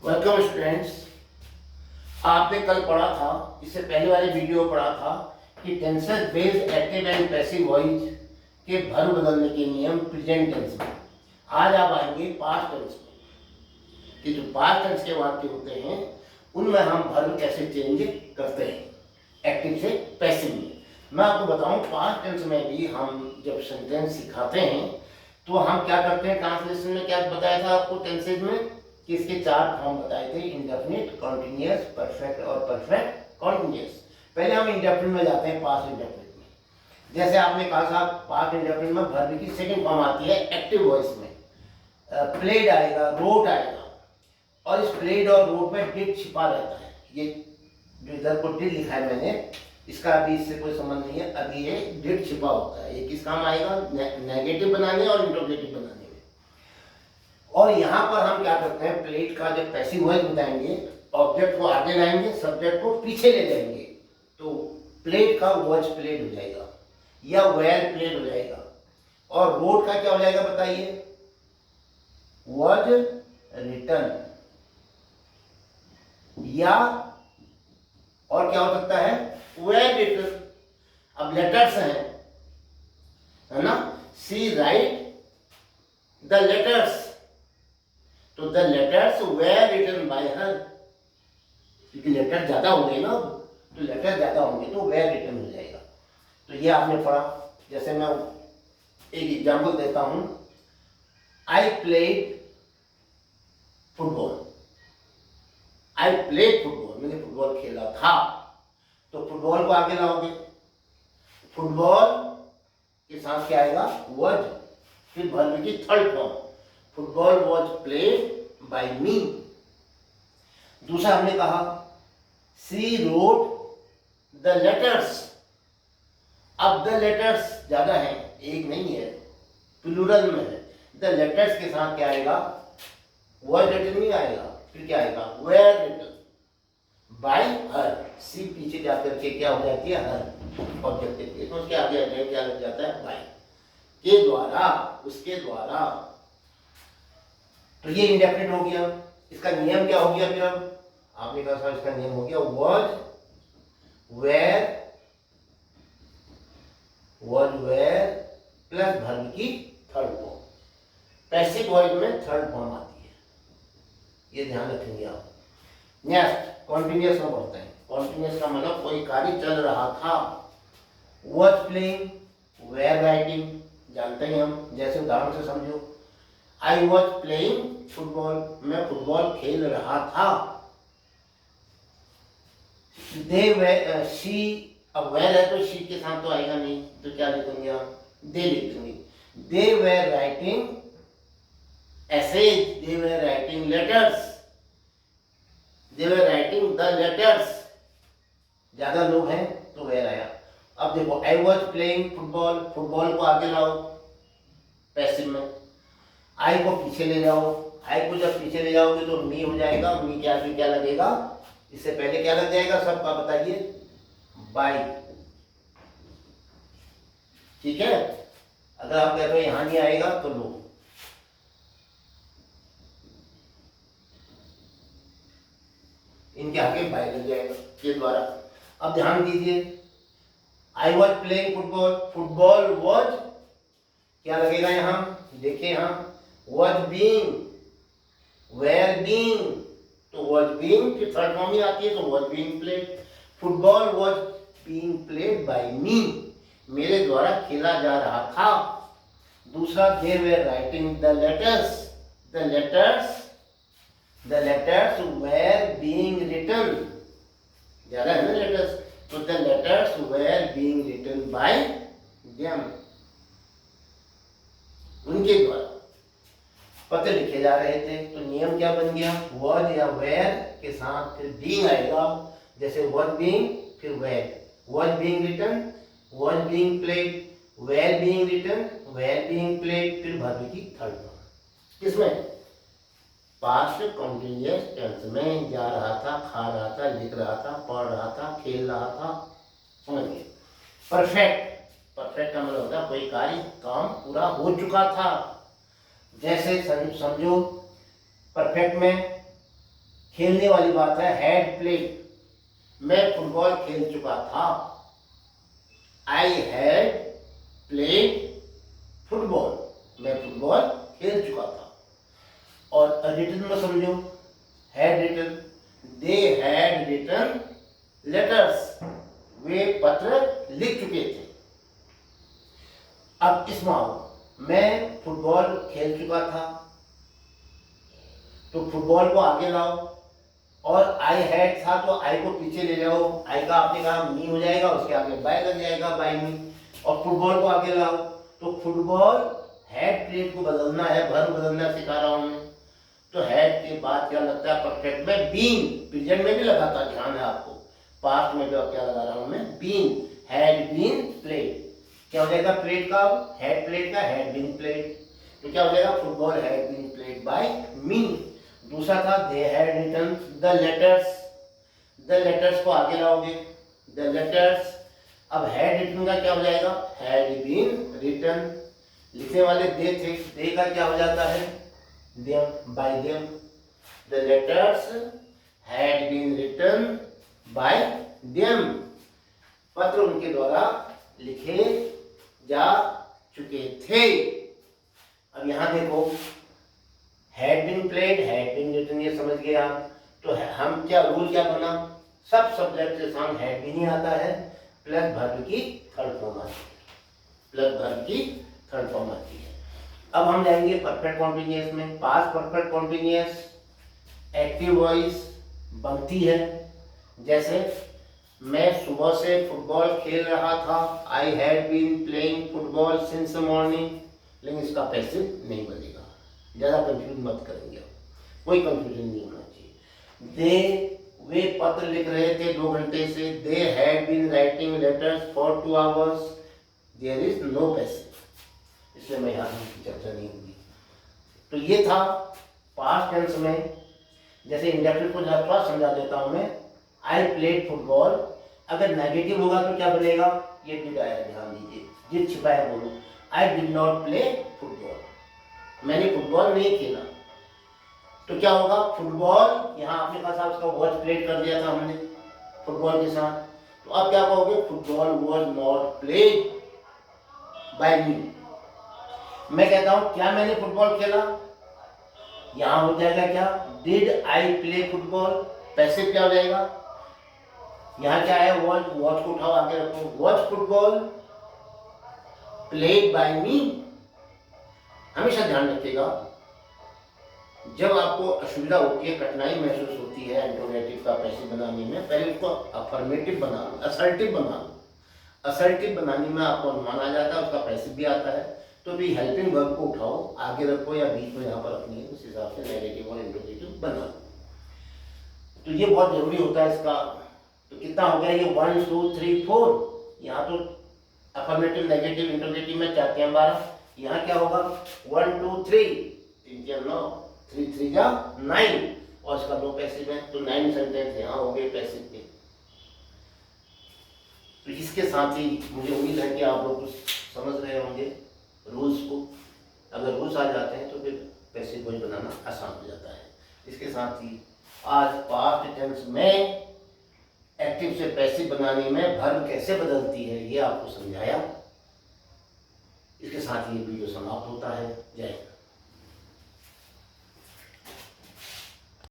Welcome students. आपने कल पढ़ा था, इससे पहले वाले वीडियो में पढ़ा था कि tenses based active and passive voice के भर बदलने के नियम प्रेजेंट टेंस में। आज आप आएंगे पास्ट टेंस में कि जो पास्ट टेंस के वाक्य होते हैं उनमें हम भर कैसे चेंज करते हैं एक्टिव से पैसिव में। मैं आपको बताऊं, पास्ट टेंस में भी हम जब सेंटेंस सिखाते हैं तो हम क्या करते हैं, ट्रांसलेशन में क्या बताया था आपको टेंसेज में कि इसके चार फॉर्म बताए थे, इंडेफिनिट, कॉन्टिन्यूअस, परफेक्ट और परफेक्ट कॉन्टिन्यूअस। पहले हम इंडेफिनिट में जाते हैं, पास्ट इंडेफिनिट में। जैसे आपने कहा साहब, पास्ट इंडेफिनिट में वर्ब की सेकंड फॉर्म आती है एक्टिव वॉइस में। प्लेड आएगा, रोट आएगा, और इस प्लेड और रोट में डिड छिपा रहता है। ये जो इधर को डिड लिखा है मैंने, इसका अभी इससे कोई संबंध नहीं है। अभी ये डिड छिपा होता है। ये किस काम आएगा? नेगेटिव बनाने और इंट्रोगेटिव बनाने में। और यहाँ पर हम क्या करते हैं, प्लेड का जब पैसिव वॉइस बताएंगे, ऑब्जेक्ट को आगे लाएंगे, सब्जेक्ट को पीछे ले जाएंगे, तो प्लेड का वॉच प्लेड हो जाएगा या वेल प्लेड हो जाएगा। और रोड का क्या हो जाएगा बताइए? वॉज रिटर्न, या और क्या हो सकता है? Well return. अब लेटर्स हैं, है ना? सी राइट द लेटर्स, तो the letters were written by her, क्योंकि लेटर ज्यादा होंगे ना, तो लेटर ज्यादा होंगे तो वेर रिटन हो जाएगा। तो ये आपने पढ़ा। जैसे मैं एक एग्जांपल देता हूं, I played football. I played football, मैंने फुटबॉल खेला था। तो फुटबॉल को आगे लाओगे, फुटबॉल के साथ क्या आएगा? वॉज, फिर वर्ब की third form, football was played by me. दूसरा हमने कहा, सी रोट द लेटर्स। अब द लेटर्स ज्यादा है, एक नहीं है, प्लूरल में है। द लेटर्स के साथ क्या आएगा? वॉज रिटन नहीं आएगा, फिर क्या आएगा? Were written by her. सी पीछे जाकर के क्या हो जाती है? हर ऑब्जेक्टिव के, तो उसके आगे क्या लग जाता है? बाय के द्वारा, उसके द्वारा। तो ये इंडेफिनिट हो गया। इसका नियम क्या हो गया? फिर अब आपने कहा साहब इसका नियम हो गया वॉज वेर प्लस वर्ब की थर्ड फॉर्म। पैसिव वॉइस में थर्ड फॉर्म आती है, ये ध्यान रखेंगे आप। नेक्स्ट कॉन्टिन्यूअस में पढ़ते हैं। कॉन्टिन्यूअस का मतलब कोई कार्य चल रहा था। वॉज प्लेइंग, वेर राइटिंग, जानते हैं हम। जैसे उदाहरण से समझो, आई वॉज प्लेइंग फुटबॉल, मैं फुटबॉल खेल रहा था। दे वे शी, अब वेर है तो शी के साथ तो आएगा नहीं, तो क्या लिखेंगे आप? दे लिखेंगे। They were writing essays, they were writing letters, they were writing the letters. ज्यादा लोग हैं तो वेर आया। अब देखो, I was playing football, football को आगे लाओ पैसिव में, आई को पीछे ले जाओ। आई को जब पीछे ले जाओगे तो मी हो जाएगा। मी के आगे क्या लगेगा? इससे पहले क्या लग जाएगा सबका बताइए? बाई। ठीक है। अगर आप कहते हो यहां नहीं आएगा तो लो, इनके आगे बाई लग जाएगा के द्वारा। अब ध्यान दीजिए, आई was playing football, football was क्या लगेगा यहां? देखिए यहां was being, were being, तो was being की थर्ड फॉर्म ही आती है, तो was being played। Football was being played by me, मेरे द्वारा खेला जा रहा था। दूसरा, they were writing the letters, the letters were being written, ज्यादा है ना letters, तो the letters were being written by them, उनके द्वारा पत्र लिखे जा रहे थे। तो नियम क्या बन गया? वॉज या वेर के साथ फिर बीइंग आएगा। जैसे वॉज बीइंग, फिर were, was being written, was being played, were being written, were being played, फिर वर्ब की थर्ड फॉर्म। किसमें? पास्ट कंटीन्यूअस टेंस में। जा रहा था, खा रहा था, लिख रहा था, पढ़ रहा था, खेल रहा था, समझिए। परफेक्ट, परफेक्ट का मतलब होता है कोई कार्य, काम पूरा हो चुका था। जैसे समझो, परफेक्ट में खेलने वाली बात है, हैड प्लेड, मैं फुटबॉल खेल चुका था। आई हैड प्लेड फुटबॉल, मैं फुटबॉल खेल चुका था। और रिटन में समझो, had written, they had written letters, वे पत्र लिख चुके थे। अब इसमें आओ, मैं फुटबॉल खेल चुका था, तो फुटबॉल को आगे लाओ, और आई हैड था तो आई को पीछे ले जाओ, आई का आपने कहा मी हो जाएगा, उसके आगे बाय लग जाएगा, बाय मी। और फुटबॉल को आगे लाओ, तो फुटबॉल हैड प्लेड को बदलना है, भर बदलना सिखा रहा हूं मैं। तो हैड के बाद क्या लगता है परफेक्ट में, बीन, प्रेजेंट में भी लगाता, ध्यान है आपको, पास्ट में भी क्या लगा रहा हूं मैं, बीन, हैड बीन प्लेड। क्या हो जाएगा प्लेड का, हैड प्लेड का हैड बीन प्लेड, तो क्या हो जाएगा football had been played by me. दूसरा था they had written the letters, the letters को आगे लाओगे, द लेटर्स। अब हैड रिटन का क्या हो जाएगा, हैड बीन रिटन, लिखने वाले दे थे, दे का क्या हो जाता है, them, by them. The letters had been written by them, पत्र उनके द्वारा लिखे जा चुके थे। अब यहां देखो, had been played, had been written, ये समझ गए आप। तो हम क्या रूल क्या बना, सब सब्जेक्ट के साथ हैड बीन ही आता है, प्लस वर्ब की थर्ड फॉर्म आती है, प्लस वर्ब की थर्ड फॉर्म आती है। अब हम जाएंगे परफेक्ट कॉन्टिन्यूअस में। Past perfect continuous active voice बनती है, जैसे मैं सुबह से फुटबॉल खेल रहा था, I had been playing football since morning, लेकिन इसका पैसिव नहीं बनेगा, ज़्यादा कंफ्यूज मत करेंगे, कोई कंफ्यूजन नहीं होना चाहिए। दे, वे पत्र लिख रहे थे 2 घंटे से, they had been writing letters for 2 hours, there is no passive, इसलिए मैं यहाँ की चर्चा नहीं होगी। तो ये था पास्ट टेंस में। जैसे इंडेफिनिट को थोड़ा समझा देता हूँ मैं, आई प्लेड फुटबॉल, अगर नेगेटिव होगा तो क्या बनेगा, ये डिड आया, ध्यान दीजिए, जिद छिपाया बोलो, I did not play football, मैंने फुटबॉल नहीं खेला। तो क्या होगा, फुटबॉल, यहाँ आपने कहा साहब उसका वॉच प्लेड कर दिया था हमने फुटबॉल के साथ, तो अब क्या कहोगे, football was not played by me. मैं कहता हूं क्या मैंने फुटबॉल खेला, यहां हो जाएगा क्या, did I play football, passive क्या हो जाएगा, यहां क्या है, वॉच, वॉच को उठाओ आगे रखो, वॉच फुटबॉल प्लेड बाय मी। हमेशा ध्यान रखिएगा, जब आपको असुविधा होती है, कठिनाई महसूस होती है इंट्रोगेटिव का पैसिव बनाने में, पहले उसको अफर्मेटिव बना लो, असर्टिव बना लो। असर्टिव बनाने में आपको अनुमान आ जाता है, उसका पैसिव भी आता है, तो भी हेल्पिंग वर्ब को उठाओ, आगे रखो या बीच में यहाँ पर रखनी है, उस हिसाब से नेगेटिव और इंट्रोगेटिव बना लो। तो ये बहुत जरूरी होता है इसका। तो कितना हो गया ये, 1 2 3 4, यहाँ तो अफर्मेटिव नेगेटिव इंट्रोगेटिव में 4 3 12, यहाँ क्या होगा 1 2 3, 3 3 9, 3 3 जा 9, और इसका 2 पैसिव है, तो 9 सेंटेंस यहाँ हो गए पैसिव के। तो इसके साथ ही मुझे उम्मीद है कि आप लोग कुछ समझ रहे होंगे रूल्स को। अगर रूल्स आ जाते हैं तो फिर पैसिव वॉइस बनाना आसान हो जाता है। इसके साथ ही आज पास्ट टेंस में एक्टिव से पैसिव बनाने में वर्ब कैसे बदलती है ये आपको समझाया। इसके साथ ही ये वीडियो समाप्त होता है। जय हिंद।